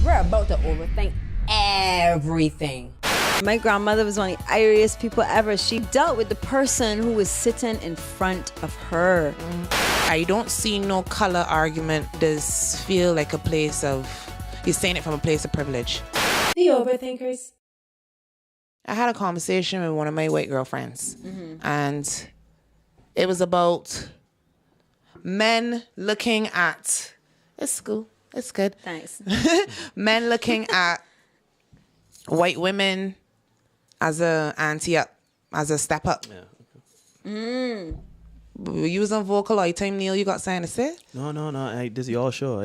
We're about to overthink everything. My grandmother was one of the iriest people ever. She dealt with the person who was sitting in front of her. I don't see no color argument. Does feel like a place of, you're saying it from a place of privilege. The Overthinkers. I had a conversation with one of my white girlfriends, and it was about men looking at, it's cool, it's good. Thanks. Men looking at white women as a ante up, as a step up. Yeah. We using vocal all the time, Neil. You got something to say? No. This is y'all show.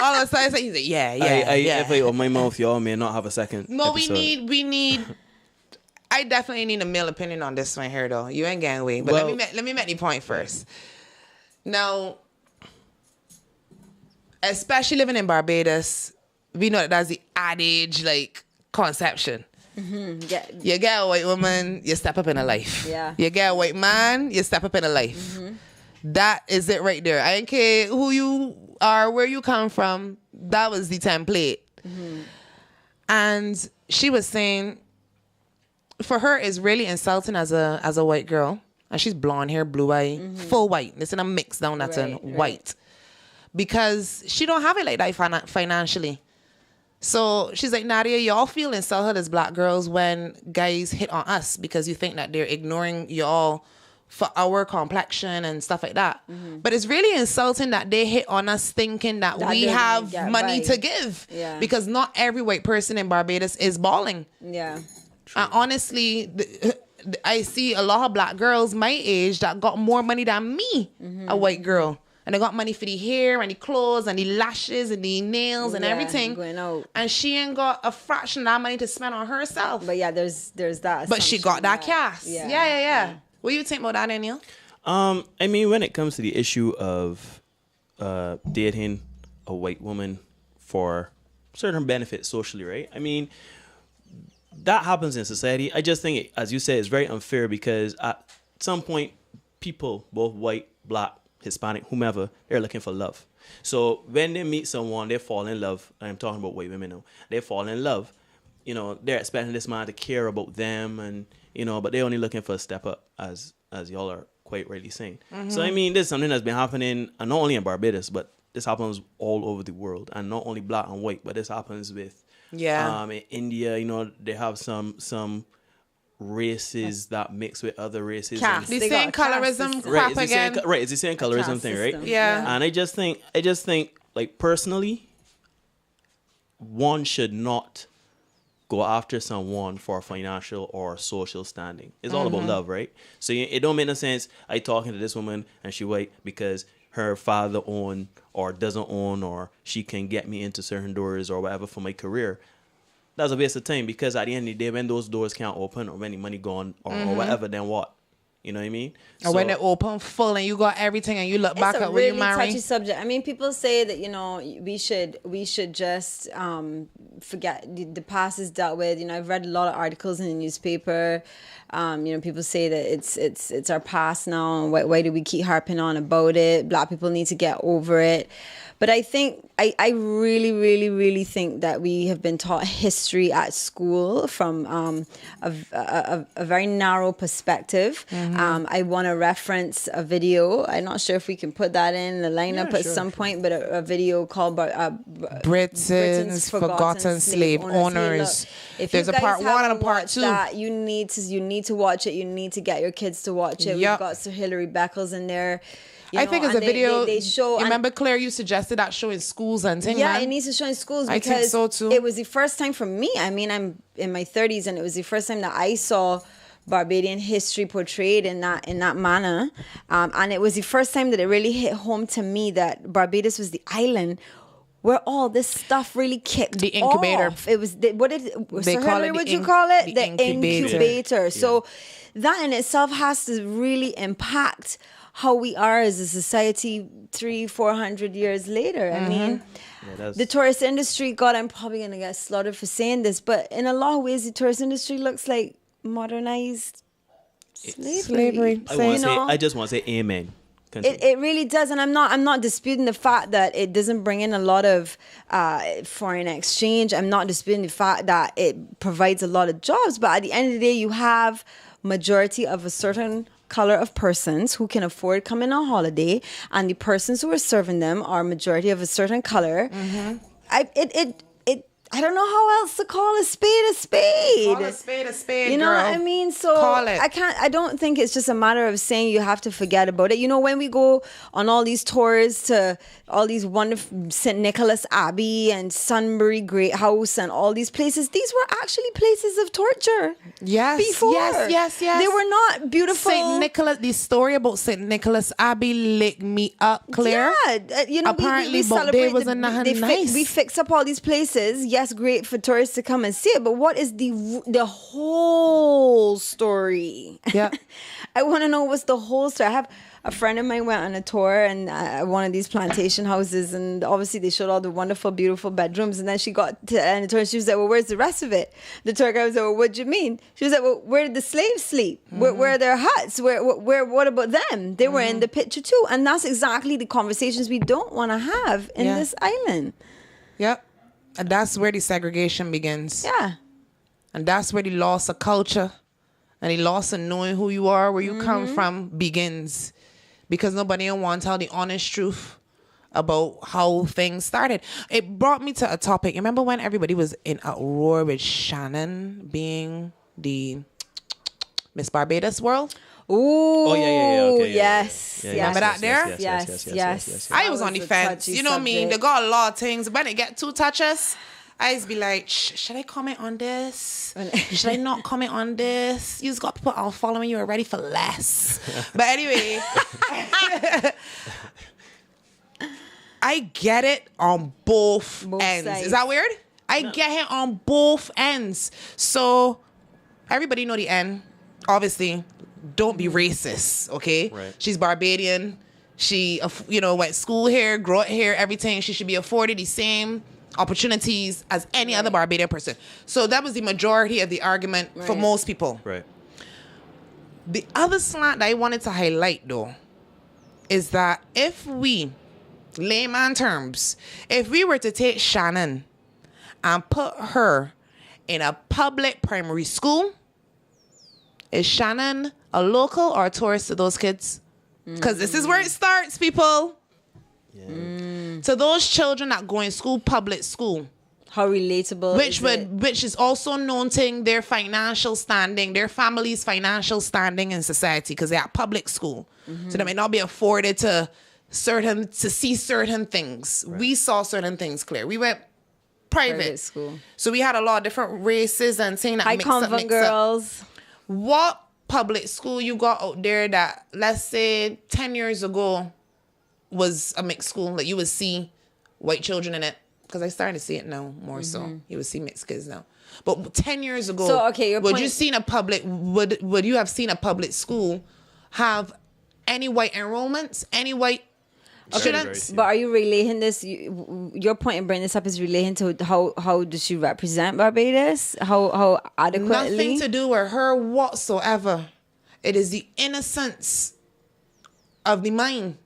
All of a sudden, he's like, yeah. If I open my mouth, y'all may not have a second. No, episode. we need. I definitely need a male opinion on this one here, though. You ain't getting away. But Well, let me make the point first. Now, especially living in Barbados, we know that that's the adage, like, conception. You get a white woman, you step up in her life. Yeah. You get a white man, you step up in her life. That is it right there. I don't care who you are, where you come from. That was the template. And she was saying, for her, it's really insulting as a white girl. And she's blonde hair, blue eye, full white. It's in a mix down that's in white. Because she don't have it like that financially. So she's like, Nadia, y'all feel insulted as black girls when guys hit on us because you think that they're ignoring y'all for our complexion and stuff like that. But it's really insulting that they hit on us thinking that we have money to give. Yeah. Because not every white person in Barbados is balling. Yeah. And honestly, I see a lot of black girls my age that got more money than me, a white girl. And they got money for the hair and the clothes and the lashes and the nails and everything. Going out. And she ain't got a fraction of that money to spend on herself. But yeah, there's that. But she got that cash. Yeah. Yeah. What do you think about that, Daniel? I mean, when it comes to the issue of dating a white woman for certain benefits socially, right? I mean, that happens in society. I just think, as you said, it's very unfair because at some point, people, both white, black, Hispanic, whomever, they're looking for love. So when they meet someone, they fall in love. I'm talking about white women now. They fall in love. You know, they're expecting this man to care about them, and but they're only looking for a step up, as y'all are quite rightly saying. So I mean, this is something that's been happening, and not only in Barbados, but this happens all over the world, and not only black and white, but this happens with in India. They have some races that mix with other races. The same colorism crap again. It's the same colorism thing, right? Yeah. And I just think, like, personally, one should not go after someone for financial or social standing. It's all about love, right? So it don't make no sense I talking to this woman and she white because her father own or doesn't own, or she can get me into certain doors or whatever for my career. That's a waste of time, because at the end of the day, when those doors can't open or when the money gone or whatever, then what? You know what I mean? Or when they open full and you got everything and you look back at when you marry. It's a really touchy subject. I mean, people say that, we should just forget the past is dealt with. I've read a lot of articles in the newspaper. People say that it's our past now, and why do we keep harping on about it? Black people need to get over it. But I think, I really, really, really think that we have been taught history at school from a very narrow perspective. I want to reference a video. I'm not sure if we can put that in the lineup at some point, but a video called Britain's Forgotten Slave Owners. If there's a part 1 and a part 2. That, you need to watch it. You need to get your kids to watch it. We've got Sir Hilary Beckles in there. I think it's a video. They show. Remember, Claire, you suggested that show in schools and things. Yeah, it needs to show in schools because I think so too. It was the first time for me. I mean, I'm in my 30s, and it was the first time that I saw Barbadian history portrayed in that manner, and it was the first time that it really hit home to me that Barbados was the island where all this stuff really kicked the incubator off. It was what did they call it? What you call it? The incubator. Yeah. So that in itself has to really impact how we are as a society 300-400 years later. I mean, the tourist industry, God, I'm probably going to get slaughtered for saying this, but in a lot of ways, the tourist industry looks like modernized slavery. I just want to say amen. Continue. It really does, and I'm not disputing the fact that it doesn't bring in a lot of foreign exchange. I'm not disputing the fact that it provides a lot of jobs. But at the end of the day, you have majority of a certain color of persons who can afford coming on holiday, and the persons who are serving them are majority of a certain color. I don't know how else to call a spade a spade. Call a spade a spade, You know girl. what I mean? So Call it. I don't think it's just a matter of saying you have to forget about it. You know, when we go on all these tours to all these wonderful St. Nicholas Abbey and Sunbury Great House and all these places, these were actually places of torture. Yes, Before. yes. They were not beautiful. St. Nicholas, the story about St. Nicholas Abbey licked me up, Claire. Yeah, you know, Apparently, we but celebrate. they wasn't nothing nice. We fix up all these places. Yes, great for tourists to come and see it. But what is the whole story? Yeah. I want to know what's the whole story. I have a friend of mine went on a tour and one of these plantation houses, and obviously they showed all the wonderful, beautiful bedrooms. And then she got to the end of the tour and she was like, "Well, where's the rest of it?" The tour guy was like, "Well, what do you mean?" She was like, "Well, where did the slaves sleep? Where are their huts? Where? What about them? They were in the picture too." And that's exactly the conversations we don't want to have in this island. Yep. And that's where the segregation begins. Yeah. And that's where the loss of culture and the loss of knowing who you are, where you come from, begins. Because nobody wants to tell the honest truth about how things started. It brought me to a topic. Remember when everybody was in uproar with Shannon being the Miss Barbados world? Ooh. Oh, yeah. Okay, yes. yeah. Yes. Remember that there? Yes. I was on the a fence. touchy You know what I mean? They subject. got a lot of things. When they get too touches, I just be like, should I comment on this? Should I not comment on this? You just got people unfollowing you already for less. But anyway, I get it on both ends. sides. Is that weird? I get it on both ends. So everybody know the end. Obviously, don't be racist, okay? Right. She's Barbadian. She, went school here, grew up here, everything. She should be afforded the same opportunities as any other Barbadian person. So that was the majority of the argument for most people. Right. The other slant that I wanted to highlight, though, is that if we, layman terms, if we were to take Shannon and put her in a public primary school, is Shannon a local or a tourist to those kids? Because this is where it starts, people. Yeah. To those children that go in school, public school, How relatable which is also noting their financial standing, their family's financial standing in society, because they're at public school, so they may not be afforded to see certain things. Right. We saw certain things clear. We went private school, so we had a lot of different races and things that high mix up. convent girls. What public school you got out there that, let's say 10 years ago, was a mixed school that you would see white children in it? Because I started to see it now more so. You would see mixed kids now. But 10 years ago, So, okay, your would point- you seen a public, would you have seen a public school have any white enrollments, any white students? very But are you relating this? Your point in bringing this up is relating to how does she represent Barbados? How adequately? Nothing to do with her whatsoever. It is the innocence of the mind.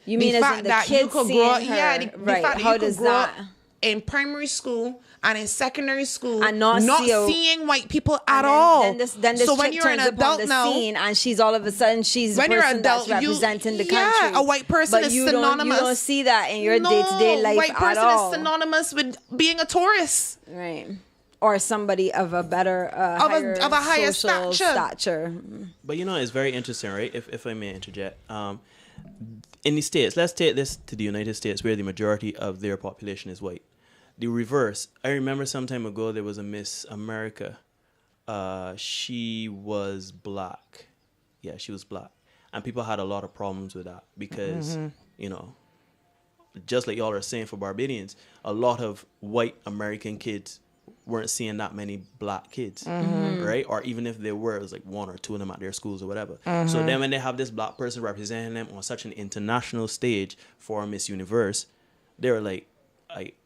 You mean the as fact in the that kids you could seeing grow up, her? yeah, the Right. fact that How you could does grow up that? in primary school and in secondary school And not see a- seeing white people at And all. Then this so when chick you're an turns upon adult the now, scene, and she's all of a sudden she's when the you're person an adult, that's representing the country. yeah, a white person but is you synonymous. You don't see that in your no, day-to-day life white at person all. is synonymous with being a tourist. Right. Or somebody of a better, Of a higher social stature. But it's very interesting, right? If I may interject. In the States, let's take this to the United States, where the majority of their population is white. The reverse. I remember some time ago there was a Miss America. She was black. Yeah, she was black. And people had a lot of problems with that because, just like y'all are saying for Barbadians, a lot of white American kids weren't seeing that many black kids, right? Or even if there were, it was like one or two of them at their schools or whatever. So then when they have this black person representing them on such an international stage for Miss Universe, they were like,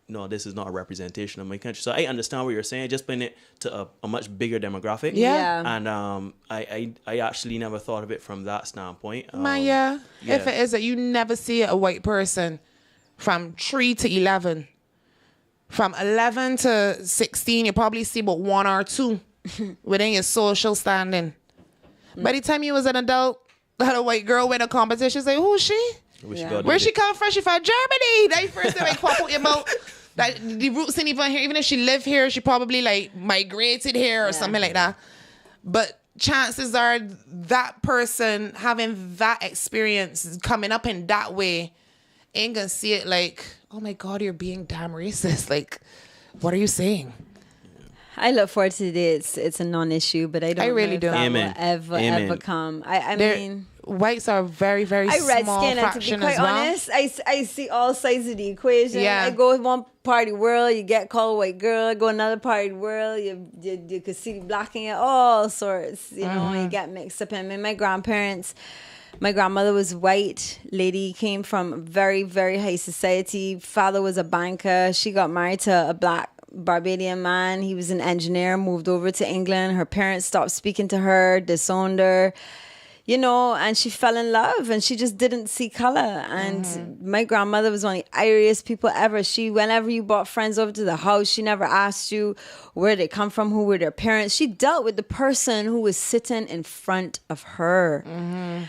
no, this is not a representation of my country. So I understand what you're saying. Just putting it to a much bigger demographic. Yeah. And I actually never thought of it from that standpoint. If it is that you never see a white person from 3 to 11. From 11 to 16, you probably see about 1 or 2 within your social standing. By the time you was an adult, had a white girl win a competition, say, who's she? Where she come from? She from Germany. That first thing I pop out your mouth. That the roots ain't even here. Even if she live here, she probably like migrated here or something like that. But chances are that person having that experience coming up in that way ain't gonna see it like, oh my God, you're being damn racist. Like, what are you saying? I look forward to the day it's a non-issue, but I don't really know if do. that will ever come. I mean, whites are very, very I read small skin, and to fraction be quite as well. honest, I see all sides of the equation. Yeah. I go one part of the world, you get called white girl. I go another part of the world, you could see the black in it, all sorts. You know, you get mixed up. I mean, my grandmother was white lady, came from very, very high society. Father was a banker. She got married to a black Barbadian man. He was an engineer, moved over to England. Her parents stopped speaking to her, disowned her, you know, and she fell in love and she just didn't see color. And my grandmother was one of the iriest people ever. Whenever you brought friends over to the house, she never asked you where they come from, who were their parents. She dealt with the person who was sitting in front of her.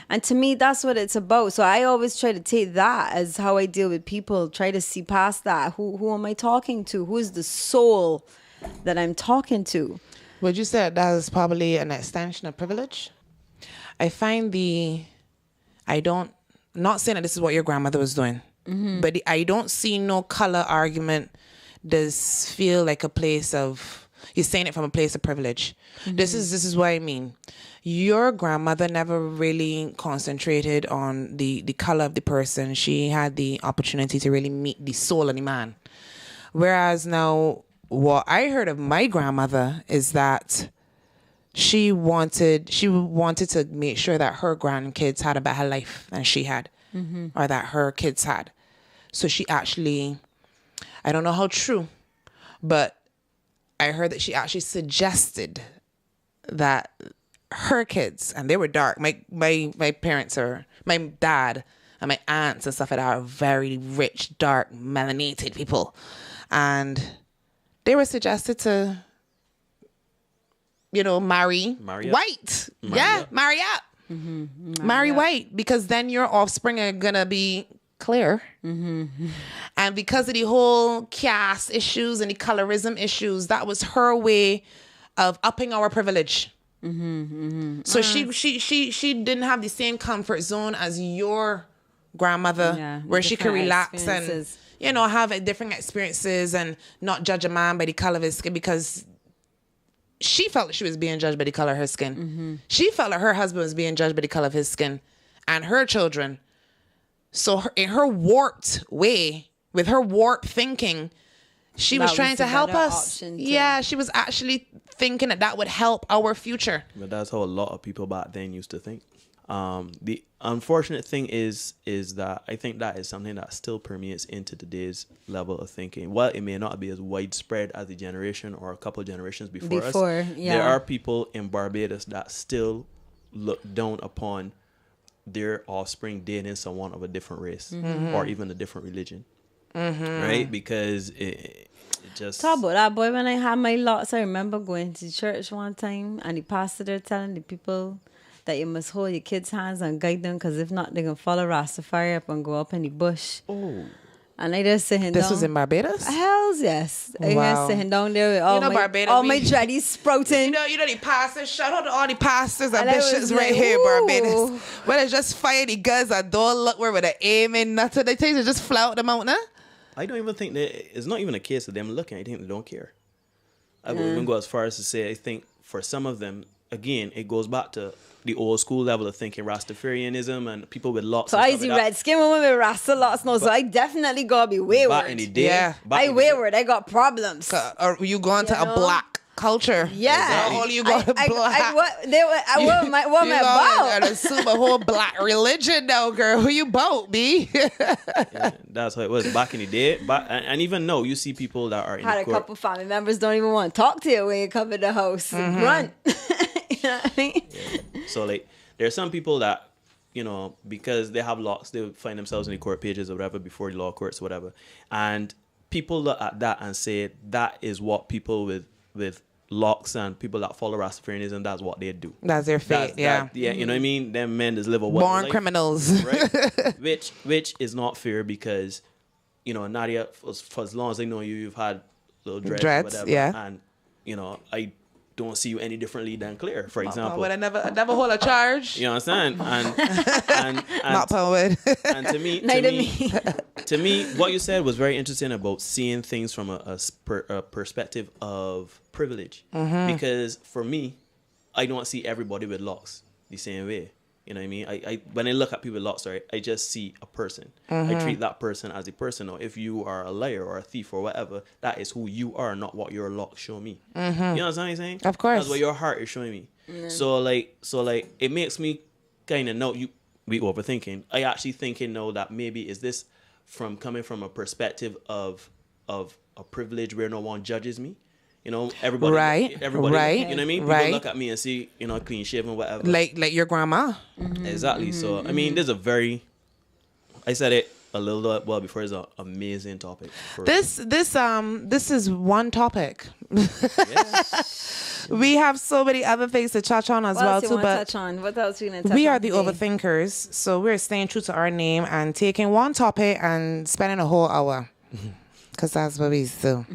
And to me, that's what it's about. So I always try to take that as how I deal with people, try to see past that. Who am I talking to? Who is the soul that I'm talking to? Would you say that is probably an extension of privilege? I find not saying that this is what your grandmother was doing, but I don't see no color argument does feel like a place of, you're saying it from a place of privilege. This is what I mean. Your grandmother never really concentrated on the color of the person. She had the opportunity to really meet the soul of the man. Whereas now, what I heard of my grandmother is that she wanted to make sure that her grandkids had a better life than she had, or that her kids had. So she actually, I don't know how true, but I heard that she actually suggested that her kids, and they were dark. My parents are, my dad and my aunts and stuff like that are very rich, dark, melanated people, and they were suggested to, you know, marry white. Marry up. Marry white, because then your offspring are going to be clear. And because of the whole caste issues and the colorism issues, that was her way of upping our privilege. So she didn't have the same comfort zone as your grandmother, where she could relax and, you know, have different experiences and not judge a man by the color of his skin, because she felt that she was being judged by the color of her skin. She felt that her husband was being judged by the color of his skin, and her children. So in her warped way, with her warped thinking, she was trying to help us. Yeah, she was actually thinking that would help our future. But that's how a lot of people back then used to think. The unfortunate thing is that I think that is something that still permeates into today's level of thinking. While it may not be as widespread as the generation or a couple of generations before us, there are people in Barbados that still look down upon their offspring dating someone of a different race or even a different religion, right? Because it just... Talk about that, boy. When I had my locks, I remember going to church one time and the pastor there telling the people that you must hold your kids' hands and guide them, because if not, they're going to follow Rastafari up and go up in the bush. Oh. And I just sitting down. This was in Barbados? Hells yes. Wow. I just sitting down there with all, my dreadies sprouting. You know the pastors, shout out to all the pastors and bishops right here in Barbados. Where they just fire the guns and don't look where they're aiming, nothing. They take to just fly out the mountain. I don't even think that it's not even a case of them looking. I think they don't care. I would even go as far as to say, I think for some of them, again, it goes back to the old school level of thinking, Rastafarianism and people with locks. So I see red skin women with Rasta locks now, so I definitely gotta be wayward. Back in the day, I wayward. I got problems. Or you going to a black culture. Yeah. All you got I black. what my about? You assume a whole black religion now, girl. Who you bout, B? Yeah, that's how it was back in the day. But and even now, you see people that are in Had the a court. couple family members don't even want to talk to you when you come in the house. Grunt. You know what I mean? So like, there are some people that, because they have locks, they find themselves in the court pages or whatever before the law courts or whatever, and people look at that and say that is what people with locks and people that follow Rastafarianism, that's what they do. That's their fate. Yeah, you know what I mean. Them men just live a Born life, criminals. right? which is not fair because, Nadia, for as long as I know you, you've had little dreads, or whatever, yeah. and I don't see you any differently than Claire, for example. But I never hold a charge. You understand? And Not powered. and to me, what you said was very interesting about seeing things from a perspective of privilege. Because for me, I don't see everybody with locks the same way. You know what I mean? I when I look at people with locks, right, I just see a person. I treat that person as a person. Or if you are a liar or a thief or whatever, that is who you are, not what your locks show me. You know what I'm saying? Of course. That's what your heart is showing me. So like it makes me kind of know we overthinking. I actually thinking now that maybe is this coming from a perspective of a privilege where no one judges me. Everybody, Right. you know what I mean? People Right. look at me and see, clean shaven, whatever. like your grandma. Exactly. So, I mean, there's I said it a little while before, it's an amazing topic. This is one topic. Yes. We have so many other things to touch on as What well else you too, want to but touch on? What else you going to touch we on are the today? Overthinkers, so we're staying true to our name and taking one topic and spending a whole hour. Because that's what we do.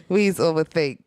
We overthink.